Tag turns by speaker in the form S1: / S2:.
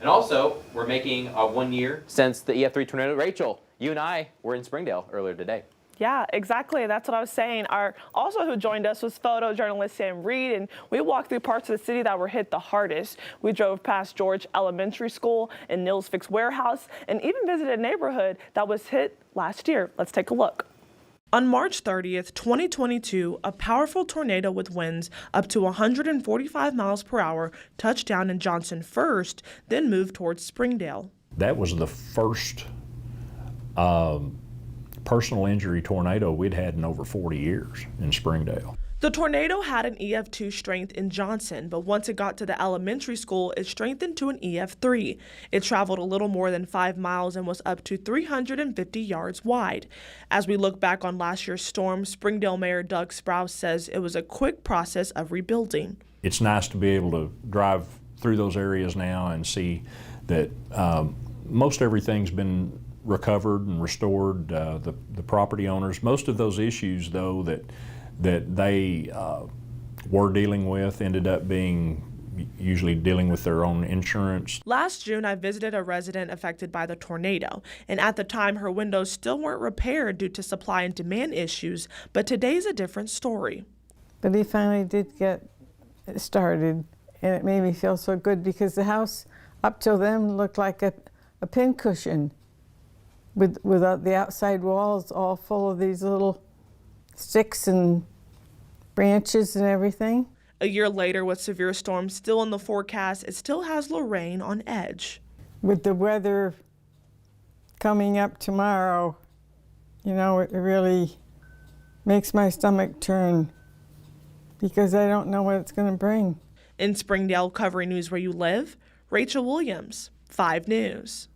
S1: And also, we're making a 1 year since the EF3 tornado. Rachel, you and I were in Springdale earlier today.
S2: Yeah, exactly. That's what I was saying. Also who joined us was photojournalist Sam Reed, and we walked through parts of the city that were hit the hardest. We drove past George Elementary School and Nils Fix Warehouse, and even visited a neighborhood that was hit last year. Let's take a look. On March 30th, 2022, a powerful tornado with winds up to 145 miles per hour touched down in Johnson first, then moved towards Springdale.
S3: That was the first personal injury tornado we'd had in over 40 years in Springdale.
S2: The tornado had an EF2 strength in Johnson, but once it got to the elementary school, it strengthened to an EF3. It traveled a little more than 5 miles and was up to 350 yards wide. As we look back on last year's storm, Springdale Mayor Doug Sprouse says it was a quick process of rebuilding.
S3: It's nice to be able to drive through those areas now and see that most everything's been recovered and restored. The property owners, most of those issues though that they were dealing with ended up being usually dealing with their own insurance.
S2: Last June, I visited a resident affected by the tornado, and at the time her windows still weren't repaired due to supply and demand issues, but today's a different story.
S4: But he finally did get it started, and it made me feel so good because the house up till then looked like a pincushion with the outside walls all full of these little sticks and branches and everything.
S2: A year later, with severe storms still in the forecast, it still has Lorraine on edge.
S4: With the weather coming up tomorrow, you know, it really makes my stomach turn because I don't know what it's going to bring.
S2: In Springdale, covering news where you live, Rachel Williams, 5 News.